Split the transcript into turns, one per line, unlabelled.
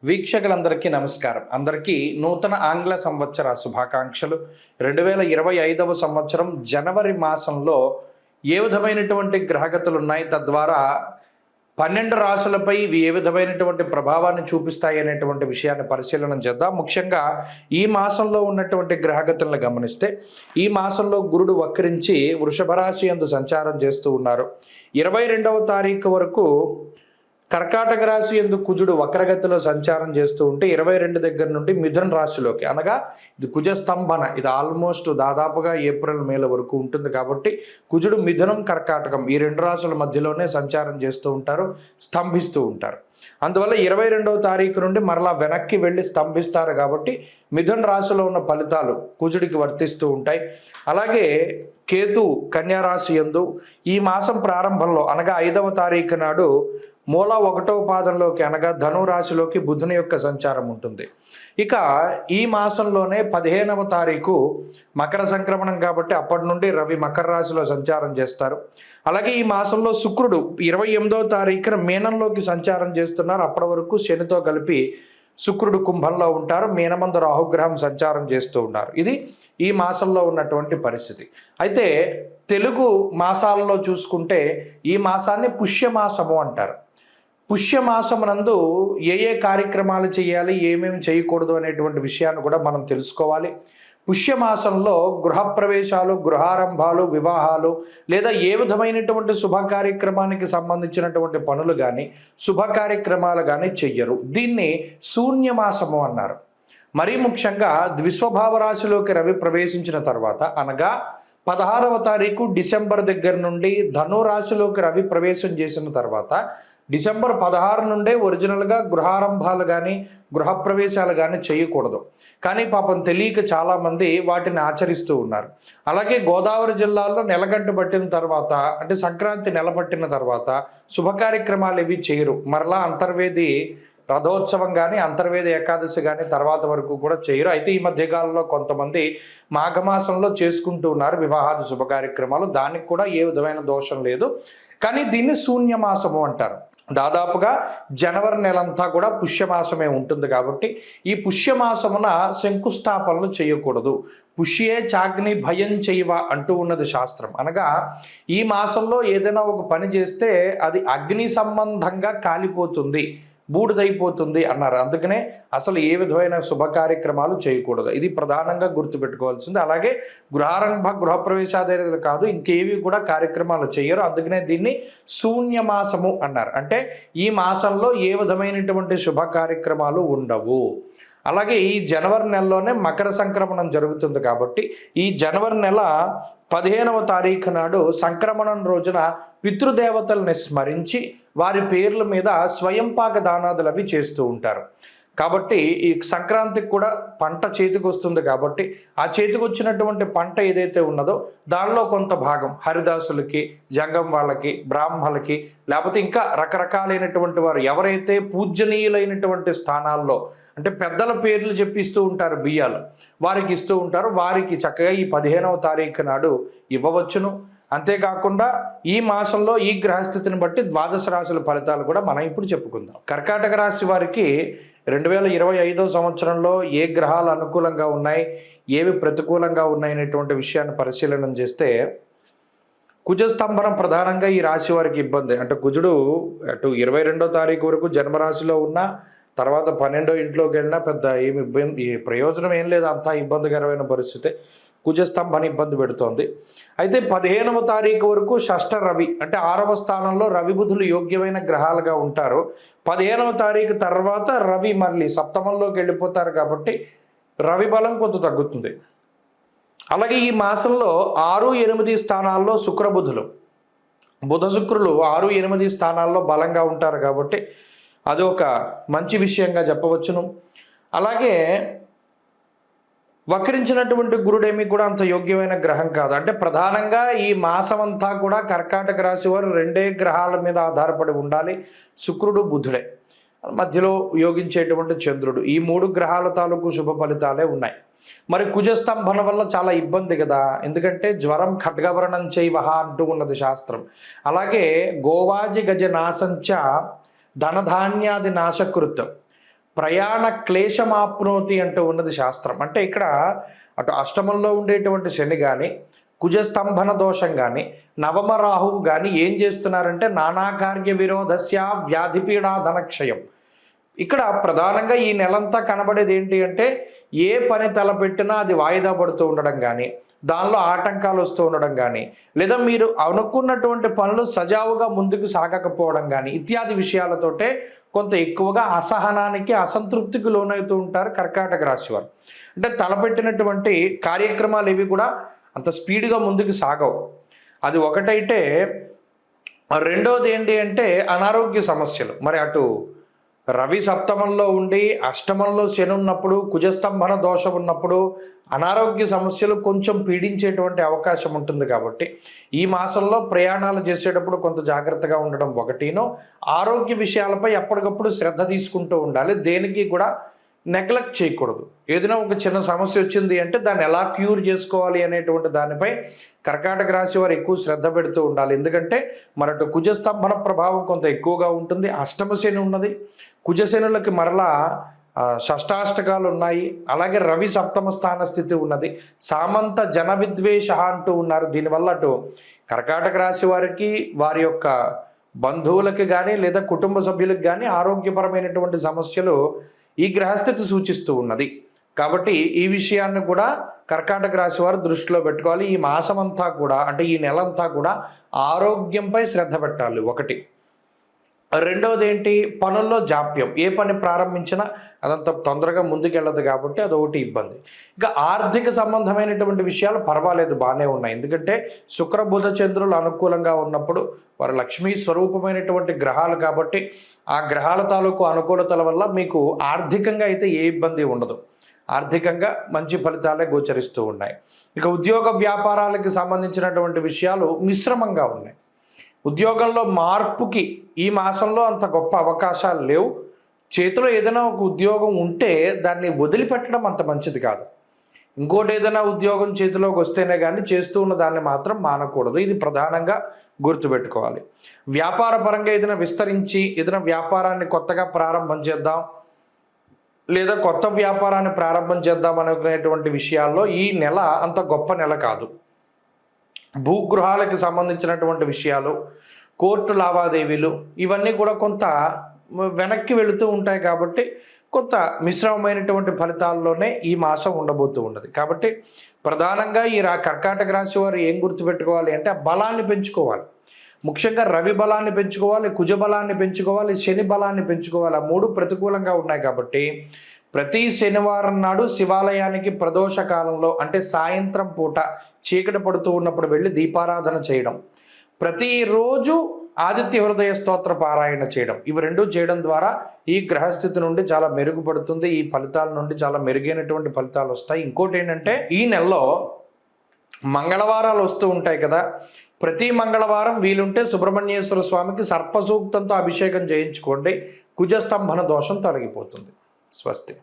వీక్షకులందరికీ నమస్కారం. అందరికీ నూతన ఆంగ్ల సంవత్సర శుభాకాంక్షలు. 2025వ సంవత్సరం జనవరి మాసంలో ఏ విధమైనటువంటి గ్రహగతులు ఉన్నాయి, తద్వారా 12 రాశులపై ఇవి ఏ విధమైనటువంటి ప్రభావాన్ని చూపిస్తాయి అనేటువంటి విషయాన్ని పరిశీలన చేద్దాం. ముఖ్యంగా ఈ మాసంలో ఉన్నటువంటి గ్రహగతులను గమనిస్తే, ఈ మాసంలో గురుడు వక్రించి వృషభ రాశి యందు సంచారం చేస్తూ ఉన్నారు. 22వ తారీఖు వరకు కర్కాటక రాశి యందు కుజుడు వక్రగతిలో సంచారం చేస్తూ ఉంటే 22 దగ్గర నుండి మిథున రాశిలోకి, అనగా ఇది కుజస్తంభన, ఇది ఆల్మోస్ట్ దాదాపుగా ఏప్రిల్ మేల వరకు ఉంటుంది. కాబట్టి కుజుడు మిథునం కర్కాటకం ఈ రెండు రాశుల మధ్యలోనే సంచారం చేస్తూ ఉంటారు, స్తంభిస్తూ ఉంటారు. అందువల్ల 22వ తారీఖు నుండి మరలా వెనక్కి వెళ్ళి స్తంభిస్తారు. కాబట్టి మిథున రాశిలో ఉన్న ఫలితాలు కుజుడికి వర్తిస్తూ ఉంటాయి. అలాగే కేతు కన్యా రాశి యందు ఈ మాసం ప్రారంభంలో, అనగా 5వ తారీఖు నాడు మూల 1వ పాదంలోకి, అనగా ధను రాశిలోకి బుధుని యొక్క సంచారం ఉంటుంది. ఇక ఈ మాసంలోనే 15వ తారీఖు మకర సంక్రమణం, కాబట్టి అప్పటి నుండి రవి మకర రాశిలో సంచారం చేస్తారు. అలాగే ఈ మాసంలో శుక్రుడు 28వ తారీఖున మీనంలోకి సంచారం చేస్తున్నారు. అప్పటి వరకు శనితో కలిపి శుక్రుడు కుంభంలో ఉంటారు. మీనమందు రాహుగ్రహం సంచారం చేస్తూ ఉన్నారు. ఇది ఈ మాసంలో ఉన్నటువంటి పరిస్థితి. అయితే తెలుగు మాసాలలో చూసుకుంటే ఈ మాసాన్ని పుష్యమాసము అంటారు. పుష్యమాసమునందు ఏ కార్యక్రమాలు చేయాలి, ఏమేమి చేయకూడదు అనేటువంటి విషయాన్ని కూడా మనం తెలుసుకోవాలి. పుష్యమాసంలో గృహప్రవేశాలు, గృహారంభాలు, వివాహాలు లేదా ఏ విధమైనటువంటి శుభ కార్యక్రమానికి సంబంధించినటువంటి పనులు కానీ, శుభ కార్యక్రమాలు కానీ చెయ్యరు. దీన్ని శూన్యమాసము అన్నారు. మరీ ముఖ్యంగా ద్విస్వభావ రాశిలోకి రవి ప్రవేశించిన తర్వాత, అనగా 16వ తారీఖు డిసెంబర్ దగ్గర నుండి ధను రాశిలోకి రవి ప్రవేశం చేసిన తర్వాత, డిసెంబర్ 16 నుండే ఒరిజినల్గా గృహారంభాలు కానీ గృహప్రవేశాలు కానీ చేయకూడదు. కానీ పాపం తెలియక చాలామంది వాటిని ఆచరిస్తూ ఉన్నారు. అలాగే గోదావరి జిల్లాలో నెలగంట పట్టిన తర్వాత, అంటే సంక్రాంతి నెల పట్టిన తర్వాత శుభ కార్యక్రమాలు ఏవి చేయరు. మరలా అంతర్వేది రథోత్సవం కానీ అంతర్వేది ఏకాదశి కానీ తర్వాత వరకు కూడా చేయరు. అయితే ఈ మధ్యకాలంలో కొంతమంది మాఘమాసంలో చేసుకుంటూ ఉన్నారు వివాహాది శుభ కార్యక్రమాలు. దానికి కూడా ఏ విధమైన దోషం లేదు. కానీ దీన్ని శూన్యమాసము అంటారు. దాదాపుగా జనవరి నెలంతా కూడా పుష్యమాసమే ఉంటుంది. కాబట్టి ఈ పుష్యమాసమున శంకుస్థాపనలు చేయకూడదు. పుష్యే చాగ్ని భయం చేయవ అంటూ ఉన్నది శాస్త్రం. అనగా ఈ మాసంలో ఏదైనా ఒక పని చేస్తే అది అగ్ని సంబంధంగా కాలిపోతుంది, బూడిదైపోతుంది అన్నారు. అందుకనే అసలు ఏ విధమైన శుభ కార్యక్రమాలు చేయకూడదు. ఇది ప్రధానంగా గుర్తుపెట్టుకోవాల్సింది. అలాగే గృహప్రవేశాలు కాదు, ఇంకేవి కూడా కార్యక్రమాలు చేయరు. అందుకనే దీన్ని శూన్యమాసము అన్నారు. అంటే ఈ మాసంలో ఏ విధమైనటువంటి శుభ కార్యక్రమాలు ఉండవు. అలాగే ఈ జనవరి నెలలోనే మకర సంక్రమణం జరుగుతుంది. కాబట్టి ఈ జనవరి నెల 15వ తారీఖు నాడు సంక్రమణం రోజున పితృదేవతల్ని స్మరించి వారి పేర్ల మీద స్వయంపాక దానాదులు అవి చేస్తూ ఉంటారు. కాబట్టి ఈ సంక్రాంతికి కూడా పంట చేతికి వస్తుంది. కాబట్టి ఆ చేతికి వచ్చినటువంటి పంట ఏదైతే ఉన్నదో దానిలో కొంత భాగం హరిదాసులకి, జంగం వాళ్ళకి, బ్రాహ్మలకి, లేకపోతే ఇంకా రకరకాలైనటువంటి వారు ఎవరైతే పూజనీయులైనటువంటి స్థానాల్లో, అంటే పెద్దల పేర్లు చెప్పిస్తూ ఉంటారు, బియ్యాలు వారికి ఇస్తూ ఉంటారు. వారికి చక్కగా ఈ 15వ తారీఖు నాడు ఇవ్వవచ్చును. అంతేకాకుండా ఈ మాసంలో ఈ గ్రహస్థితిని బట్టి ద్వాదశ రాశుల ఫలితాలు కూడా మనం ఇప్పుడు చెప్పుకుందాం. కర్కాటక రాశి వారికి 2025వ సంవత్సరంలో ఏ గ్రహాలు అనుకూలంగా ఉన్నాయి, ఏవి ప్రతికూలంగా ఉన్నాయి అనేటువంటి విషయాన్ని పరిశీలన చేస్తే, కుజస్తంభనం ప్రధానంగా ఈ రాశి వారికి ఇబ్బంది. అంటే కుజుడు అటు 22వ తారీఖు వరకు జన్మరాశిలో ఉన్న తర్వాత 12వ ఇంట్లోకి వెళ్ళినా పెద్ద ఏమి ప్రయోజనం ఏం లేదు, అంతా ఇబ్బందికరమైన పరిస్థితి. కుజస్తంభన ఇబ్బంది పెడుతోంది. అయితే 15వ తారీఖు వరకు షష్ఠ రవి, అంటే 6వ స్థానంలో రవి బుధులు యోగ్యమైన గ్రహాలుగా ఉంటారు. 15వ తారీఖు తర్వాత రవి మళ్ళీ సప్తమంలోకి వెళ్ళిపోతారు. కాబట్టి రవి బలం కొంత తగ్గుతుంది. అలాగే ఈ మాసంలో 6, 8 స్థానాల్లో శుక్రబుధులు, బుధ శుక్రులు 6, 8 స్థానాల్లో బలంగా ఉంటారు. కాబట్టి అది ఒక మంచి విషయంగా చెప్పవచ్చును. అలాగే వక్రించినటువంటి గురుడేమి కూడా అంత యోగ్యమైన గ్రహం కాదు. అంటే ప్రధానంగా ఈ మాసం అంతా కూడా కర్కాటక రాశి వారు 2 గ్రహాల మీద ఆధారపడి ఉండాలి. శుక్రుడు, బుధుడే, మధ్యలో యోగించేటువంటి చంద్రుడు. ఈ 3 గ్రహాల తాలూకు శుభ ఫలితాలే ఉన్నాయి. మరి కుజస్తంభన వల్ల చాలా ఇబ్బంది కదా, ఎందుకంటే జ్వరం ఖడ్గవరణం చేయవహ అంటూ ఉన్నది శాస్త్రం. అలాగే గోవాజి గజ నాశంచ ధనధాన్యాది నాశకృత్ ప్రయాణ క్లేశమాప్నోతి అంటూ ఉన్నది శాస్త్రం. అంటే ఇక్కడ అటు అష్టమంలో ఉండేటువంటి శని కానీ, కుజస్తంభన దోషం కానీ, నవమ రాహువు కానీ ఏం చేస్తున్నారంటే నానాకార్య విరోధస్య వ్యాధిపీడా ధనక్షయం. ఇక్కడ ప్రధానంగా ఈ నెలంతా కనబడేది ఏంటి అంటే ఏ పని తలపెట్టినా అది వాయిదా పడుతూ ఉండడం కానీ, దానిలో ఆటంకాలు వస్తూ ఉండడం కానీ, లేదా మీరు అనుకున్నటువంటి పనులు సజావుగా ముందుకు సాగకపోవడం కానీ ఇత్యాది విషయాలతోటే కొంత ఎక్కువగా అసహనానికి అసంతృప్తికి లోనవుతూ ఉంటారు కర్కాటక రాశి వారు. అంటే తలపెట్టినటువంటి కార్యక్రమాలు ఇవి కూడా అంత స్పీడ్గా ముందుకు సాగవు. అది ఒకటైతే రెండోది ఏంటి అంటే అనారోగ్య సమస్యలు. మరి అటు రవి సప్తమంలో ఉండి అష్టమంలో శని ఉన్నప్పుడు, కుజస్తంభన దోషం ఉన్నప్పుడు అనారోగ్య సమస్యలు కొంచెం పీడించేటువంటి అవకాశం ఉంటుంది. కాబట్టి ఈ మాసంలో ప్రయాణాలు చేసేటప్పుడు కొంత జాగ్రత్తగా ఉండడం ఒకటిను, ఆరోగ్య విషయాలపై ఎప్పటికప్పుడు శ్రద్ధ తీసుకుంటూ ఉండాలి. దేనికి కూడా నెగ్లెక్ట్ చేయకూడదు. ఏదైనా ఒక చిన్న సమస్య వచ్చింది అంటే దాన్ని ఎలా క్యూర్ చేసుకోవాలి అనేటువంటి దానిపై కర్కాటక రాశి వారు ఎక్కువ శ్రద్ధ పెడుతూ ఉండాలి. ఎందుకంటే మరటు కుజస్తంభన ప్రభావం కొంత ఎక్కువగా ఉంటుంది. అష్టమ శని ఉన్నది, కుజశనులకి మరలా షష్టాష్టకాలు ఉన్నాయి. అలాగే రవి సప్తమ స్థాన స్థితి ఉన్నది. సామంత జన విద్వేష అంటూ ఉన్నారు. దీనివల్ల అటు కర్కాటక రాశి వారికి, వారి యొక్క బంధువులకి కానీ లేదా కుటుంబ సభ్యులకు కానీ ఆరోగ్యపరమైనటువంటి సమస్యలు ఈ గ్రహస్థితి సూచిస్తూ ఉన్నది. కాబట్టి ఈ విషయాన్ని కూడా కర్కాటక రాశి వారు దృష్టిలో పెట్టుకోవాలి. ఈ మాసమంతా కూడా అంటే ఈ నెలంతా కూడా ఆరోగ్యంపై శ్రద్ధ పెట్టాలి ఒకటి. రెండవది ఏంటి, పనుల్లో జాప్యం. ఏ పని ప్రారంభించినా అదంత తొందరగా ముందుకెళ్ళదు కాబట్టి అదొకటి ఇబ్బంది. ఇంకా ఆర్థిక సంబంధమైనటువంటి విషయాలు పర్వాలేదు, బాగానే ఉన్నాయి. ఎందుకంటే శుక్ర బుధ చంద్రులు అనుకూలంగా ఉన్నప్పుడు వారు లక్ష్మీ స్వరూపమైనటువంటి గ్రహాలు కాబట్టి ఆ గ్రహాల తాలూకు అనుకూలతల వల్ల మీకు ఆర్థికంగా అయితే ఏ ఇబ్బంది ఉండదు. ఆర్థికంగా మంచి ఫలితాలే గోచరిస్తూ ఉన్నాయి. ఇక ఉద్యోగ వ్యాపారాలకు సంబంధించినటువంటి విషయాలు మిశ్రమంగా ఉన్నాయి. ఉద్యోగంలో మార్పుకి ఈ మాసంలో అంత గొప్ప అవకాశాలు లేవు. చేతిలో ఏదైనా ఒక ఉద్యోగం ఉంటే దాన్ని వదిలిపెట్టడం అంత మంచిది కాదు. ఇంకోటి ఏదైనా ఉద్యోగం చేతిలోకి వస్తేనే కానీ చేస్తూ ఉన్న దాన్ని మాత్రం మానకూడదు. ఇది ప్రధానంగా గుర్తుపెట్టుకోవాలి. వ్యాపార పరంగా ఏదైనా విస్తరించి ఏదైనా వ్యాపారాన్ని కొత్తగా ప్రారంభం చేద్దాం లేదా కొత్త వ్యాపారాన్ని ప్రారంభం చేద్దాం అనుకునేటువంటి విషయాల్లో ఈ నెల అంత గొప్ప నెల కాదు. భూగృహాలకు సంబంధించినటువంటి విషయాలు, కోర్టు లావాదేవీలు ఇవన్నీ కూడా కొంత వెనక్కి వెళుతూ ఉంటాయి. కాబట్టి కొంత మిశ్రమమైనటువంటి ఫలితాల్లోనే ఈ మాసం ఉండబోతూ ఉన్నది. కాబట్టి ప్రధానంగా ఈ కర్కాటక రాశి వారు ఏం గుర్తుపెట్టుకోవాలి అంటే ఆ బలాన్ని పెంచుకోవాలి. ముఖ్యంగా రవి బలాన్ని పెంచుకోవాలి, కుజ బలాన్ని పెంచుకోవాలి, శని బలాన్ని పెంచుకోవాలి. ఆ మూడు ప్రతికూలంగా ఉన్నాయి కాబట్టి ప్రతి శనివారం నాడు శివాలయానికి ప్రదోష కాలంలో అంటే సాయంత్రం పూట చీకటి పడుతూ ఉన్నప్పుడు వెళ్ళి దీపారాధన చేయడం, ప్రతిరోజు ఆదిత్య హృదయ స్తోత్ర పారాయణ చేయడం, ఇవి రెండు చేయడం ద్వారా ఈ గ్రహస్థితి నుండి చాలా మెరుగుపడుతుంది. ఈ ఫలితాల నుండి చాలా మెరుగైనటువంటి ఫలితాలు వస్తాయి. ఇంకోటి ఏంటంటే ఈ నెలలో మంగళవారాలు వస్తూ ఉంటాయి కదా, ప్రతి మంగళవారం వీలుంటే సుబ్రహ్మణ్యేశ్వర స్వామికి సర్పసూక్తంతో అభిషేకం చేయించుకోండి. కుజస్తంభన దోషం తొలగిపోతుంది. స్వస్తి.